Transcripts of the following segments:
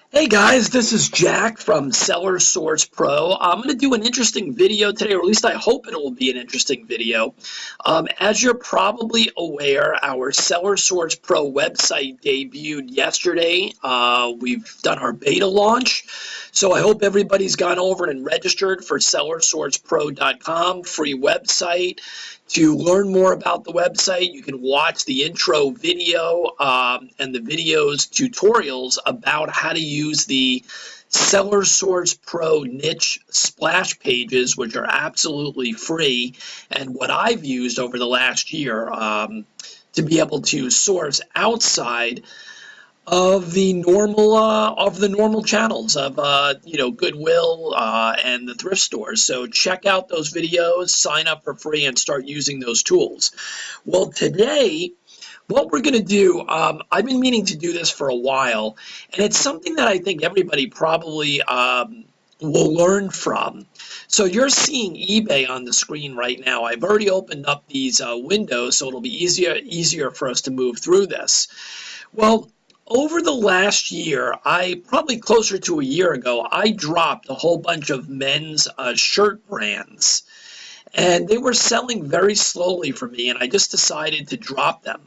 Hey guys, this is Jack from Seller Source Pro. I'm going to do an interesting video today, or at least I hope it will be an interesting video. As you're probably aware, our Seller Source Pro website debuted yesterday. We've done our beta launch, so I hope everybody's gone over and registered for sellersourcepro.com, free website. To learn more about the website, you can watch the intro video and the videos tutorials about how to use the Seller Source Pro niche splash pages, which are absolutely free, and what I've used over the last year to be able to source outside of the normal channels of Goodwill and the thrift stores. So check out those videos, sign up for free, and start using those tools. Well, today, what we're going to do, I've been meaning to do this for a while, and it's something that I think everybody probably will learn from. So you're seeing eBay on the screen right now. I've already opened up these windows, so it'll be easier for us to move through this. Well, over the last year, probably closer to a year ago, I dropped a whole bunch of men's shirt brands, and they were selling very slowly for me, and I just decided to drop them.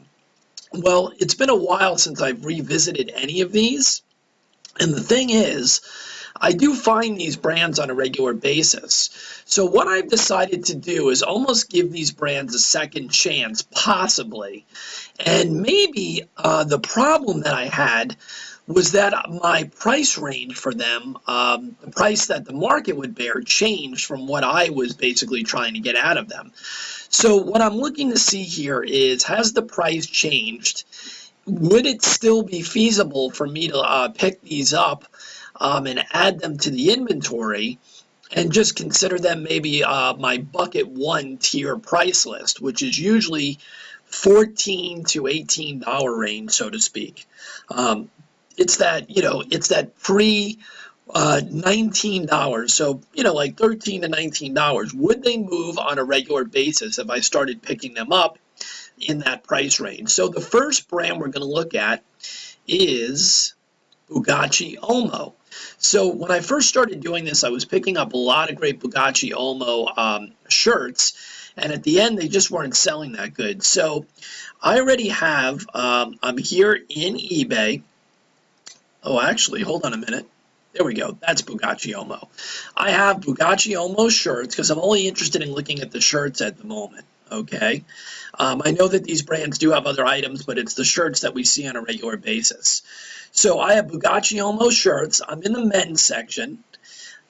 Well, it's been a while since I've revisited any of these, and the thing is, I do find these brands on a regular basis. So what I've decided to do is almost give these brands a second chance, possibly. And maybe the problem that I had was that my price range for them, the price that the market would bear, changed from what I was basically trying to get out of them. So what I'm looking to see here is, has the price changed? Would it still be feasible for me to pick these up and add them to the inventory and just consider them maybe my bucket one tier price list, which is usually $14 to $18 range, so to speak. It's that pre $19, so like $13 to $19. Would they move on a regular basis if I started picking them up in that price range? So the first brand we're going to look at is Bugatti Omo. So when I first started doing this, I was picking up a lot of great Bugatti Omo shirts, and at the end, they just weren't selling that good. So I already have, I'm here in eBay. Oh, actually, hold on a minute. There we go. That's Bugatti Omo. I have Bugatti Omo shirts because I'm only interested in looking at the shirts at the moment. Okay. I know that these brands do have other items, but it's the shirts that we see on a regular basis. So I have Bugatti Omo shirts. I'm in the men's section,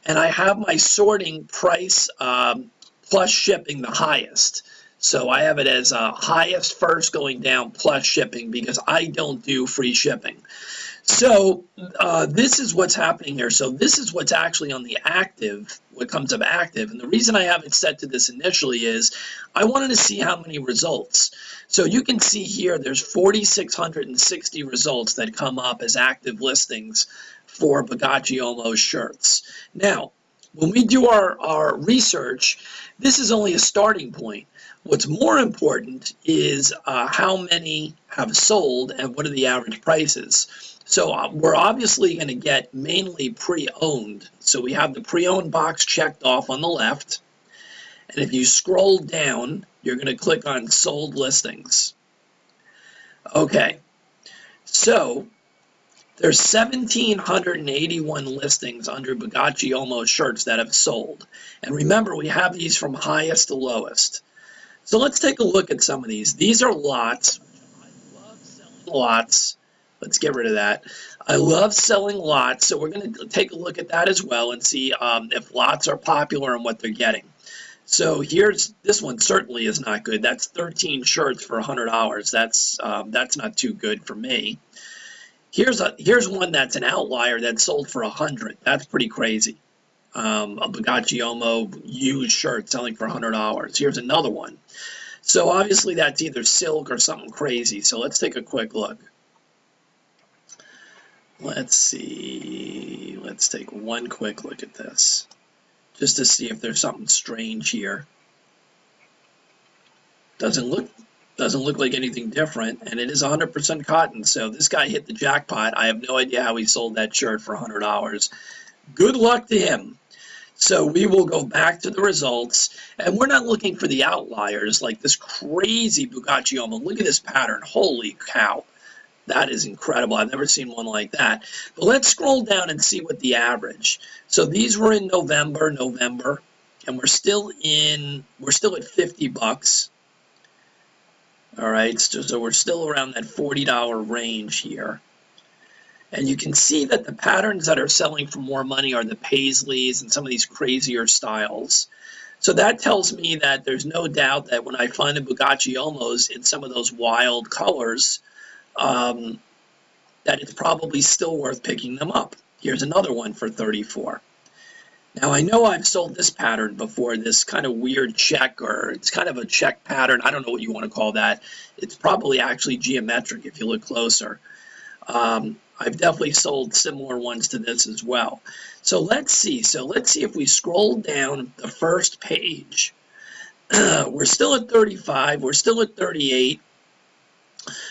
and I have my sorting price plus shipping the highest. So I have it as highest first going down plus shipping because I don't do free shipping. So this is what's happening here. So this is what's actually on the active, what comes up active. And the reason I have it set to this initially is I wanted to see how many results. So you can see here there's 4,660 results that come up as active listings for Bugatti Omo shirts. Now, when we do our research, this is only a starting point. What's more important is how many have sold and what are the average prices. So we're obviously going to get mainly pre-owned. So we have the pre-owned box checked off on the left. And if you scroll down, you're going to click on sold listings. Okay, so there's 1,781 listings under Bugatti Omo shirts that have sold. And remember, we have these from highest to lowest. So let's take a look at some of these. These are lots. I love selling lots. Let's get rid of that. I love selling lots, so we're going to take a look at that as well and see if lots are popular and what they're getting. So this one certainly is not good. That's 13 shirts for $100. That's not too good for me. Here's one that's an outlier that sold for $100. That's pretty crazy. A Bugatti Omo used shirt selling for $100. Here's another one. So obviously that's either silk or something crazy. So let's take a quick look. Let's see. Let's take one quick look at this, just to see if there's something strange here. Doesn't Doesn't look like anything different, and it is 100% cotton. So this guy hit the jackpot. I have no idea how he sold that shirt for $100. Good luck to him. So we will go back to the results, and we're not looking for the outliers like this crazy Bugatti Omo. Look at this pattern. Holy cow. That is incredible. I've never seen one like that. But let's scroll down and see what the average. So these were in November, and we're still at 50 bucks. All right, so we're still around that $40 range here. And you can see that the patterns that are selling for more money are the Paisleys and some of these crazier styles. So that tells me that there's no doubt that when I find the Bugatti Omos in some of those wild colors, that it's probably still worth picking them up. Here's another one for 34. Now I know I've sold this pattern before, this kind of weird check, or it's kind of a check pattern. I don't know what you want to call that. It's probably actually geometric if you look closer. I've definitely sold similar ones to this as well. So let's see. If we scroll down the first page, we're still at 35. We're still at 38.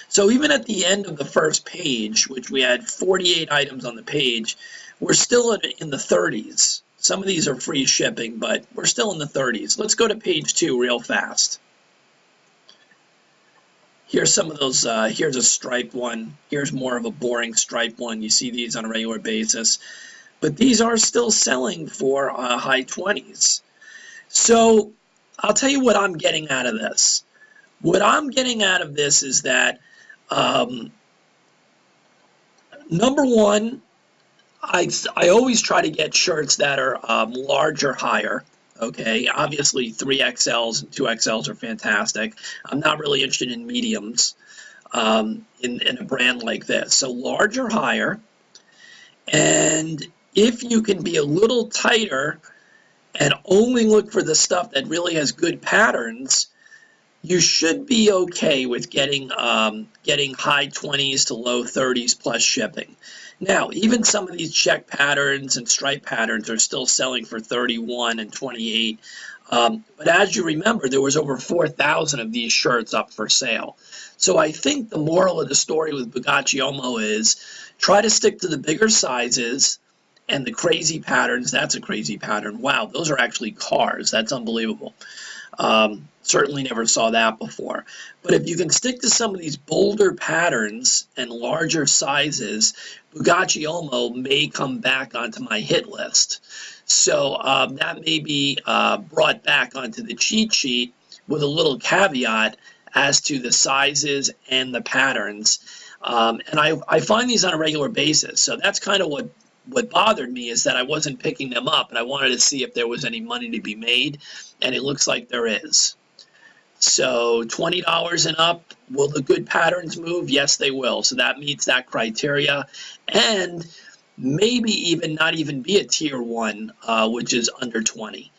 So even at the end of the first page, which we had 48 items on the page, we're still in the 30s. Some of these are free shipping, but we're still in the 30s. Let's go to page 2 real fast. Here's some of those, here's a striped one. Here's more of a boring striped one. You see these on a regular basis. But these are still selling for high 20s. So I'll tell you what I'm getting out of this. What I'm getting out of this is that, number one, I always try to get shirts that are large or higher. Okay, obviously 3XLs and 2XLs are fantastic. I'm not really interested in mediums in a brand like this. So large or higher. And if you can be a little tighter and only look for the stuff that really has good patterns, you should be okay with getting high 20s to low 30s plus shipping. Now, even some of these check patterns and stripe patterns are still selling for 31 and 28. But as you remember, there was over 4,000 of these shirts up for sale. So I think the moral of the story with Bugatti Omo is try to stick to the bigger sizes and the crazy patterns. That's a crazy pattern. Wow, those are actually cars. That's unbelievable. Certainly never saw that before. But if you can stick to some of these bolder patterns and larger sizes, Bugatti Omo may come back onto my hit list. So that may be brought back onto the cheat sheet with a little caveat as to the sizes and the patterns. And I find these on a regular basis. So that's kind of what bothered me, is that I wasn't picking them up, and I wanted to see if there was any money to be made, and it looks like there is. So $20 and up, will the good patterns move? Yes, they will. So that meets that criteria, and maybe even not even be a tier 1, which is under 20.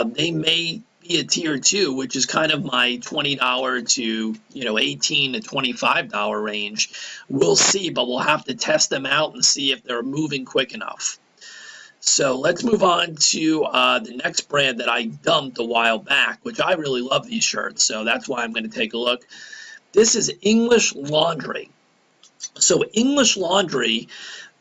They may be a tier 2, which is kind of my $20 to $18 to $25 range. We'll see, but we'll have to test them out and see if they're moving quick enough. So let's move on to the next brand that I dumped a while back, which I really love these shirts, so that's why I'm going to take a look. This is English Laundry. So English Laundry,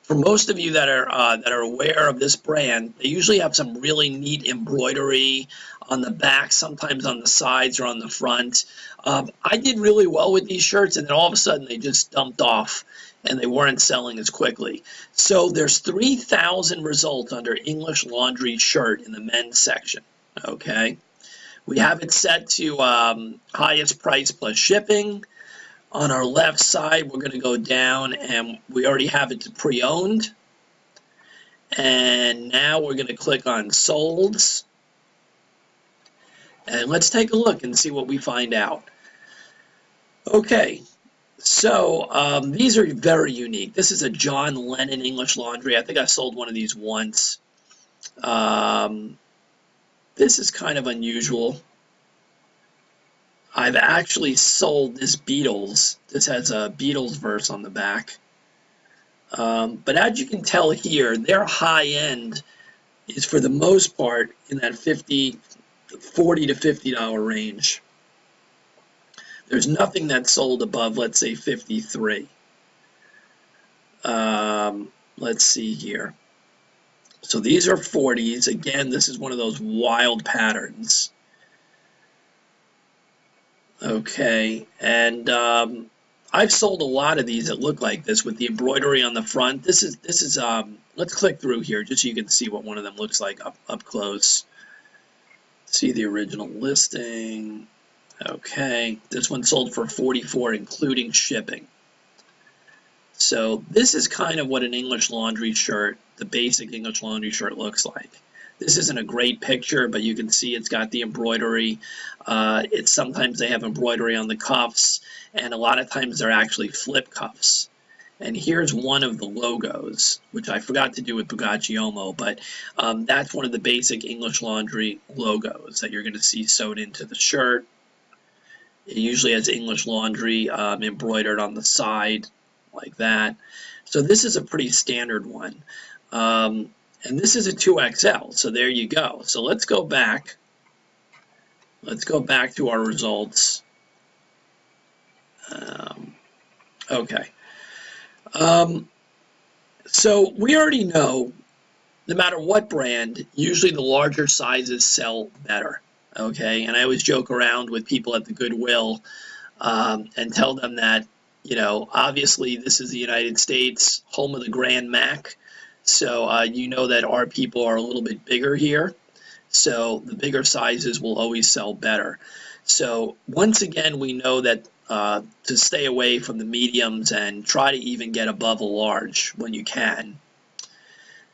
for most of you that are aware of this brand, they usually have some really neat embroidery on the back, sometimes on the sides or on the front. I did really well with these shirts, and then all of a sudden they just dumped off and they weren't selling as quickly. So there's 3,000 results under English Laundry shirt in the men's section. Okay, we have it set to highest price plus shipping. On our left side, we're going to go down, and we already have it to pre-owned. And now we're going to click on solds. And let's take a look and see what we find out. Okay, so these are very unique. This is a John Lennon English Laundry. I think I sold one of these once. This is kind of unusual. I've actually sold this Beatles. This has a Beatles verse on the back. But as you can tell here, their high end is for the most part in that $40 to $50 range. There's nothing that's sold above, let's say, 53. Let's see here. So these are 40s. Again, this is one of those wild patterns. Okay, and I've sold a lot of these that look like this with the embroidery on the front. This is let's click through here just so you can see what one of them looks like up close. See the original listing. Okay, this one sold for 44 including shipping. So this is kind of what an English Laundry shirt, the basic English Laundry shirt, looks like. This isn't a great picture, but you can see it's got the embroidery. Sometimes they have embroidery on the cuffs, and a lot of times they're actually flip cuffs. And here's one of the logos, which I forgot to do with Bugatti Omo, but that's one of the basic English Laundry logos that you're going to see sewed into the shirt. It usually has English Laundry embroidered on the side, like that. So this is a pretty standard one. And this is a 2XL, so there you go. So let's go back. Let's go back to our results. Okay. So we already know, no matter what brand, usually the larger sizes sell better. Okay, and I always joke around with people at the Goodwill and tell them that, you know, obviously this is the United States, home of the Grand Mac. So you know that our people are a little bit bigger here. So the bigger sizes will always sell better. So once again, we know that to stay away from the mediums and try to even get above a large when you can.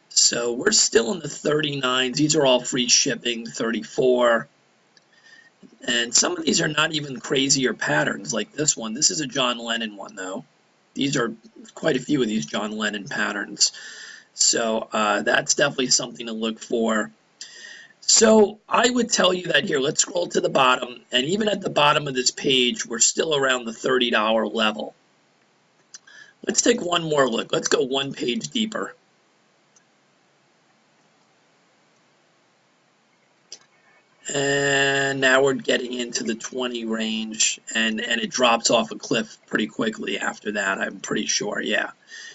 So we're still in the 39s. These are all free shipping, 34. And some of these are not even crazier patterns like this one. This is a John Lennon one, though. These are quite a few of these John Lennon patterns. So that's definitely something to look for. So I would tell you that here, let's scroll to the bottom. And even at the bottom of this page, we're still around the $30 level. Let's take one more look. Let's go one page deeper. And now we're getting into the 20 range, and it drops off a cliff pretty quickly after that, I'm pretty sure, yeah.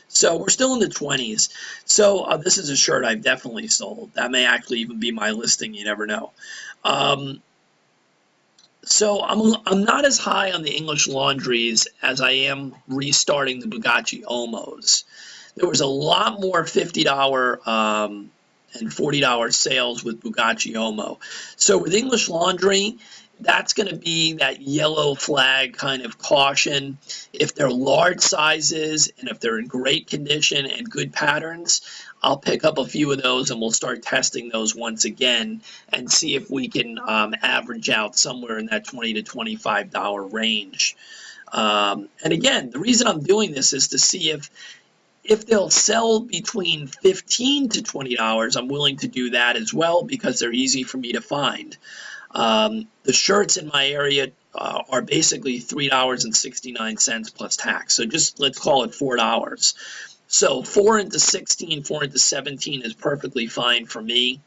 So we're still in the 20s. So this is a shirt I've definitely sold. That may actually even be my listing, you never know. So I'm not as high on the English Laundries as I am restarting the Bugatti Omos. There was a lot more $50 and $40 sales with Bugatti Omo. So with English Laundry, that's going to be that yellow flag kind of caution. If they're large sizes and if they're in great condition and good patterns, I'll pick up a few of those and we'll start testing those once again and see if we can average out somewhere in that $20 to $25 range. And again, the reason I'm doing this is to see if they'll sell between $15 to $20, I'm willing to do that as well because they're easy for me to find. The shirts in my area are basically $3.69 plus tax. So just let's call it $4. So 4 into 16, 4 into 17 is perfectly fine for me.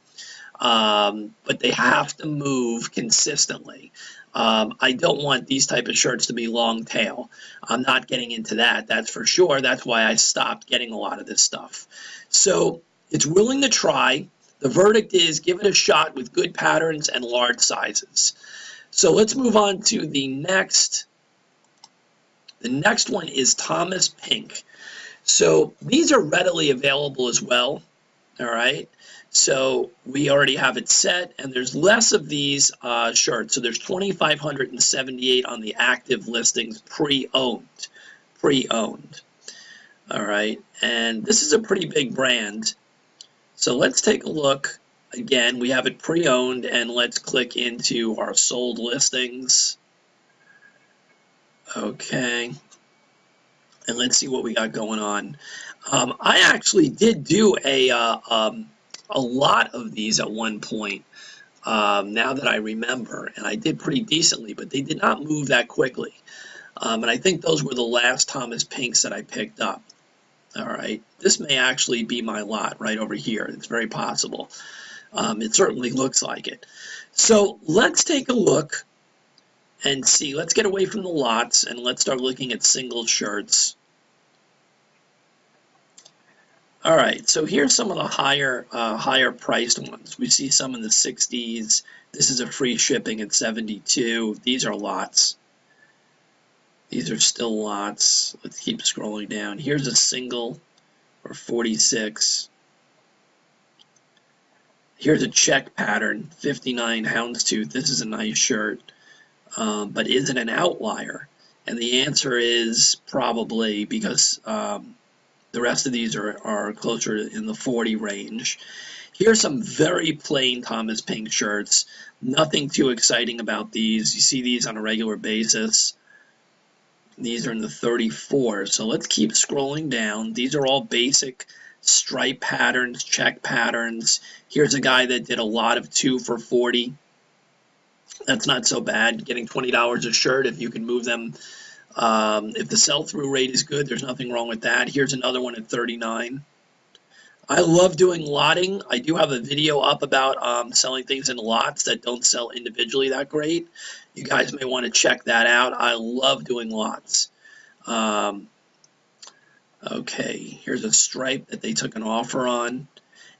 But they have to move consistently. I don't want these type of shirts to be long tail. I'm not getting into that, that's for sure. That's why I stopped getting a lot of this stuff. So it's willing to try. The verdict is give it a shot with good patterns and large sizes. So let's move on to the next. The next one is Thomas Pink. So these are readily available as well. All right. So we already have it set, and there's less of these shirts. So there's 2,578 on the active listings, pre-owned. All right, and this is a pretty big brand. So let's take a look. Again, we have it pre-owned, and let's click into our sold listings. Okay, and let's see what we got going on. I actually did do a lot of these at one point, now that I remember, and I did pretty decently, but they did not move that quickly. And I think those were the last Thomas Pinks that I picked up. All right, this may actually be my lot right over here. It's very possible. It certainly looks like it. So let's take a look and see. Let's get away from the lots and let's start looking at single shirts. All right, so here's some of the higher priced ones. We see some in the 60s. This is a free shipping at 72. These are lots. These are still lots. Let's keep scrolling down. Here's a single for 46. Here's a check pattern, 59 houndstooth. This is a nice shirt, but is it an outlier? And the answer is probably, because the rest of these are closer in the 40 range. Here's some very plain Thomas Pink shirts. Nothing too exciting about these. You see these on a regular basis. These are in the 34. So let's keep scrolling down. These are all basic stripe patterns, check patterns. Here's a guy that did a lot of 2 for 40. That's not so bad. Getting $20 a shirt if you can move them. If the sell-through rate is good, there's nothing wrong with that. Here's another one at 39. I love doing lotting. I do have a video up about selling things in lots that don't sell individually that great. You guys may want to check that out. I love doing lots. Okay, here's a stripe that they took an offer on.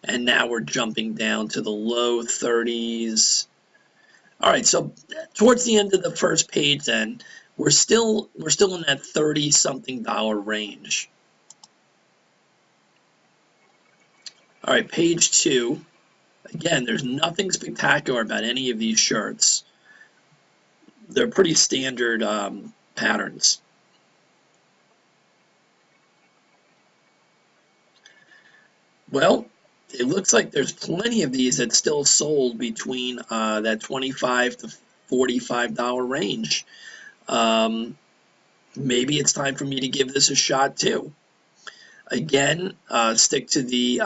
And now we're jumping down to the low 30s. All right, so towards the end of the first page then, we're still in that $30-something range. All right, page 2. Again, there's nothing spectacular about any of these shirts. They're pretty standard patterns. Well, it looks like there's plenty of these that still sold between that $25 to $45 range. Maybe it's time for me to give this a shot too. Again, stick to the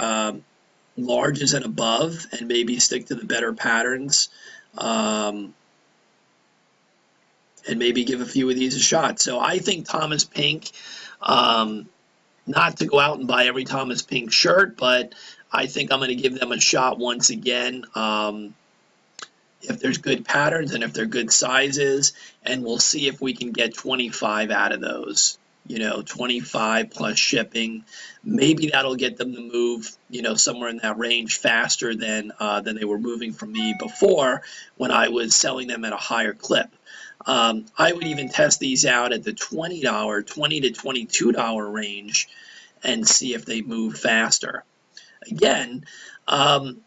larges and above, and maybe stick to the better patterns, and maybe give a few of these a shot. So I think Thomas Pink, not to go out and buy every Thomas Pink shirt, but I think I'm going to give them a shot once again. If there's good patterns and if they're good sizes, and we'll see if we can get 25 out of those. 25 plus shipping. Maybe that'll get them to move, somewhere in that range faster than they were moving from me before when I was selling them at a higher clip. I would even test these out at the $20 to $22 range and see if they move faster. Again, I'm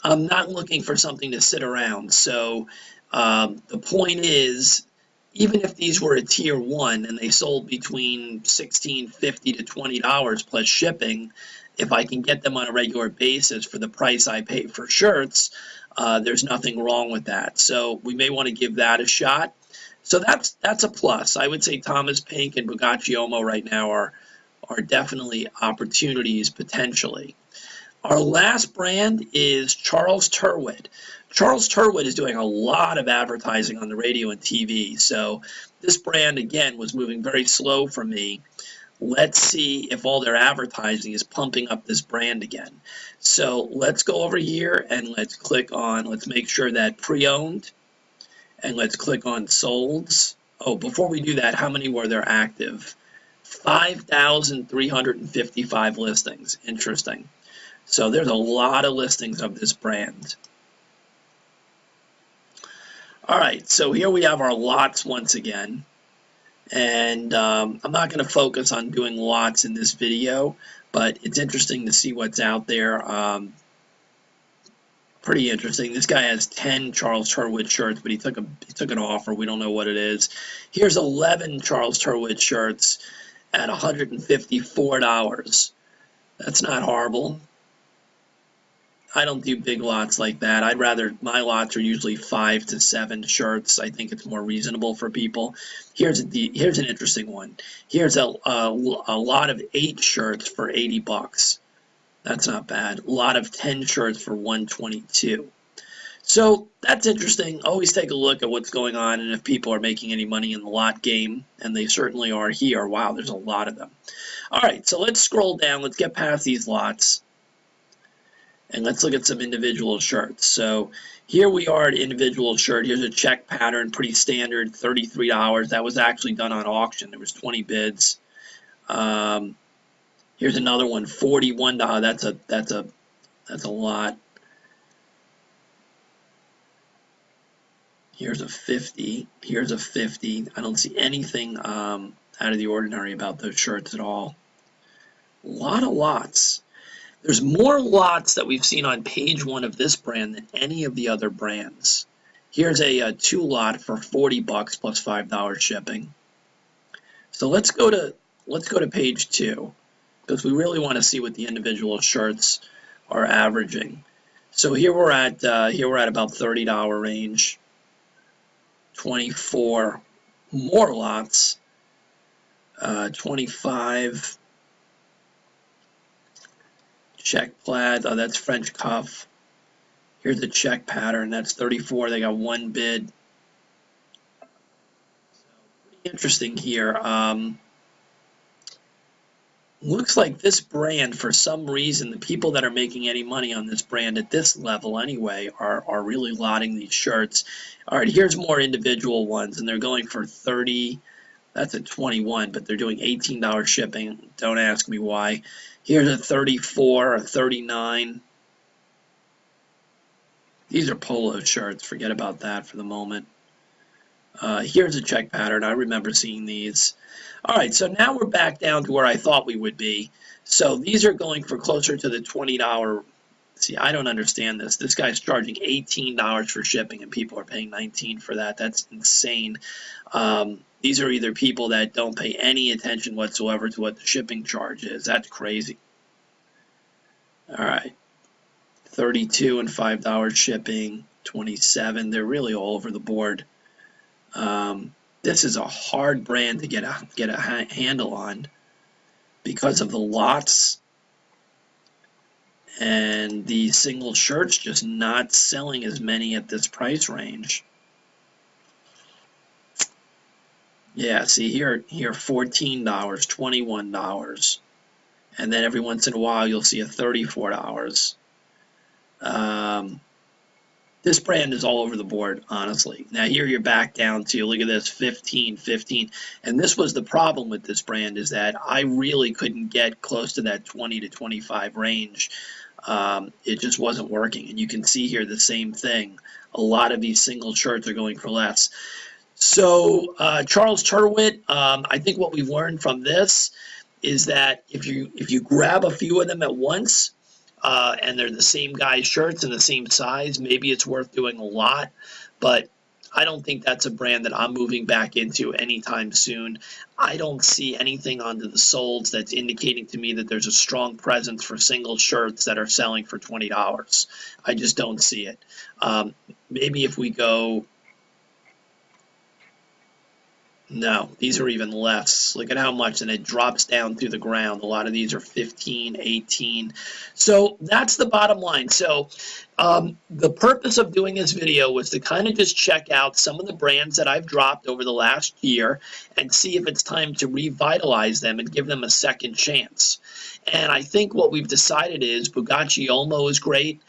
not looking for something to sit around. So the point is, even if these were a tier 1 and they sold between $16.50 to $20 plus shipping, if I can get them on a regular basis for the price I pay for shirts, there's nothing wrong with that. So we may want to give that a shot. So that's a plus. I would say Thomas Pink and Bugatti Uomo right now are definitely opportunities potentially. Our last brand is Charles Tyrwhitt. Charles Tyrwhitt is doing a lot of advertising on the radio and TV. So this brand, again, was moving very slow for me. Let's see if all their advertising is pumping up this brand again. So let's go over here and let's make sure that pre-owned, and let's click on solds. Oh, before we do that, how many were there active? 5,355 listings. Interesting. So there's a lot of listings of this brand. All right, so here we have our lots once again. And I'm not going to focus on doing lots in this video, but it's interesting to see what's out there. Pretty interesting. This guy has 10 Charles Tyrwhitt shirts, but he took an offer. We don't know what it is. Here's 11 Charles Tyrwhitt shirts at $154. That's not horrible. I don't do big lots like that. My lots are usually 5 to 7 shirts. I think it's more reasonable for people. Here's an interesting one. Here's a lot of 8 shirts for $80. That's not bad. A lot of 10 shirts for $122. So that's interesting. Always take a look at what's going on and if people are making any money in the lot game, and they certainly are here. Wow, there's a lot of them. All right, so let's scroll down. Let's get past these lots. And let's look at some individual shirts. So here we are at individual shirt. Here's a check pattern, pretty standard, $33. That was actually done on auction. There was 20 bids. Here's another one, $41. That's a lot. Here's a 50. Here's a 50. I don't see anything out of the ordinary about those shirts at all. A lot of lots. There's more lots that we've seen on page one of this brand than any of the other brands. Here's a 2 lot for $40 plus $5 shipping. So let's go to page 2 because we really want to see what the individual shirts are averaging. So here we're at about $30 range. 24 more lots. 25 check plaid. Oh, that's French cuff. Here's the check pattern. That's 34. They got 1 bid. So pretty interesting here. Looks like this brand, for some reason, the people that are making any money on this brand at this level anyway are really lotting these shirts. All right, here's more individual ones, and they're going for 30. That's a 21, but they're doing $18 shipping. Don't ask me why. Here's a 34, a 39. These are polo shirts. Forget about that for the moment. Here's a check pattern. I remember seeing these. All right, so now we're back down to where I thought we would be. So these are going for closer to the $20. See, I don't understand this. This guy's charging $18 for shipping, and people are paying $19 for that. That's insane. These are either people that don't pay any attention whatsoever to what the shipping charge is. That's crazy. All right. 32 and $5 shipping, 27. They're really all over the board. This is a hard brand to get a handle on because of the lots and the single shirts just not selling as many at this price range. Yeah, see here $14, $21, and then every once in a while you'll see a $34. This brand is all over the board, honestly. Now here you're back down to, look at this, 15, 15. And this was the problem with this brand, is that I really couldn't get close to that 20 to 25 range. It just wasn't working. And you can see here the same thing. A lot of these single shirts are going for less. So Charles Turwitt, I think what we've learned from this is that if you grab a few of them at once, and they're the same guy's shirts and the same size, maybe it's worth doing a lot, but I don't think that's a brand that I'm moving back into anytime soon. I don't see anything onto the soles that's indicating to me that there's a strong presence for single shirts that are selling for $20. I just don't see it. Maybe if we go... No, these are even less. Look at how much, and it drops down through the ground. A lot of these are 15, 18. So that's the bottom line. So the purpose of doing this video was to kind of just check out some of the brands that I've dropped over the last year and see if it's time to revitalize them and give them a second chance. And I think what we've decided is Bugatti Olmo is great.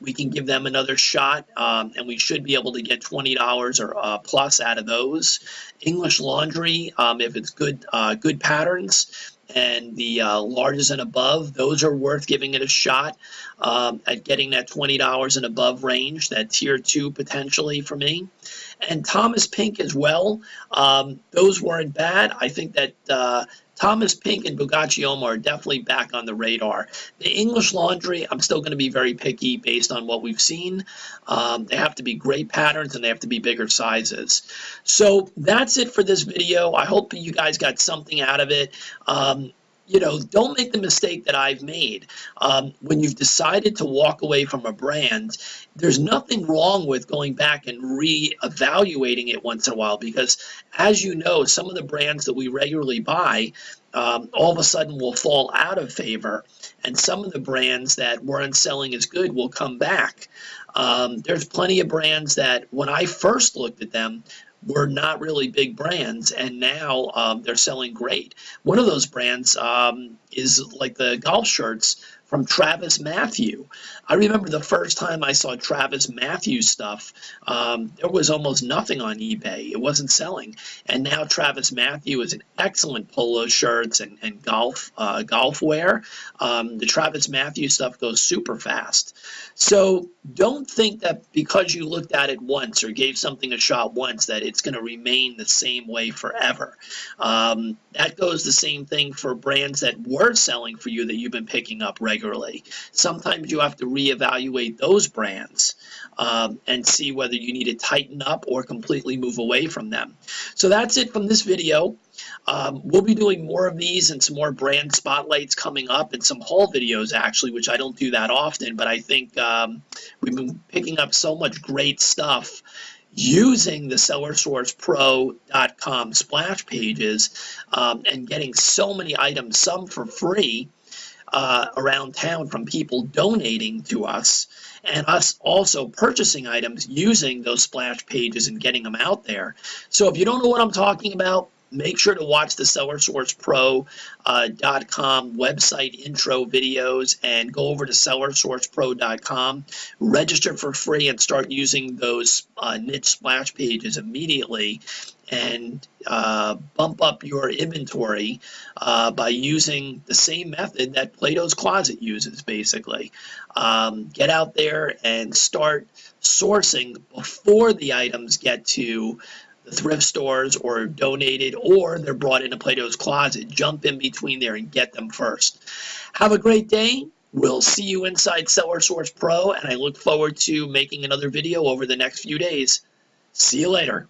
We can give them another shot, and we should be able to get $20 or plus out of those. English Laundry, if it's good patterns and the larges and above, those are worth giving it a shot at getting that $20 and above range, that tier 2 potentially for me. And Thomas Pink as well. Those weren't bad. I think that Thomas Pink and Bugatti Olmo are definitely back on the radar. The English Laundry, I'm still going to be very picky based on what we've seen. They have to be great patterns and they have to be bigger sizes. So that's it for this video. I hope you guys got something out of it. You know, don't make the mistake that I've made. When you've decided to walk away from a brand, there's nothing wrong with going back and re-evaluating it once in a while, because as you know, some of the brands that we regularly buy all of a sudden will fall out of favor, and some of the brands that weren't selling as good will come back. There's plenty of brands that when I first looked at them were not really big brands, and now they're selling great. One of those brands is like the golf shirts from Travis Matthew. I remember the first time I saw Travis Matthew stuff, there was almost nothing on eBay. It wasn't selling. And now Travis Matthew is an excellent polo shirts and golf wear. The Travis Matthew stuff goes super fast. So don't think that because you looked at it once or gave something a shot once that it's going to remain the same way forever. That goes the same thing for brands that were selling for you that you've been picking up regularly. Sometimes you have to reevaluate those brands and see whether you need to tighten up or completely move away from them. So that's it from this video. We'll be doing more of these and some more brand spotlights coming up and some haul videos actually, which I don't do that often, but I think we've been picking up so much great stuff using the SellerSourcePro.com splash pages and getting so many items, some for free, around town from people donating to us and us also purchasing items using those splash pages and getting them out there. So if you don't know what I'm talking about, make sure to watch the SellerSourcePro.com website intro videos and go over to SellerSourcePro.com, register for free, and start using those niche splash pages immediately and bump up your inventory by using the same method that Plato's Closet uses, basically. Get out there and start sourcing before the items get to the thrift stores or donated or they're brought into Plato's Closet. Jump in between there and get them first. Have a great day. We'll see you inside Seller Source Pro, and I look forward to making another video over the next few days. See you later.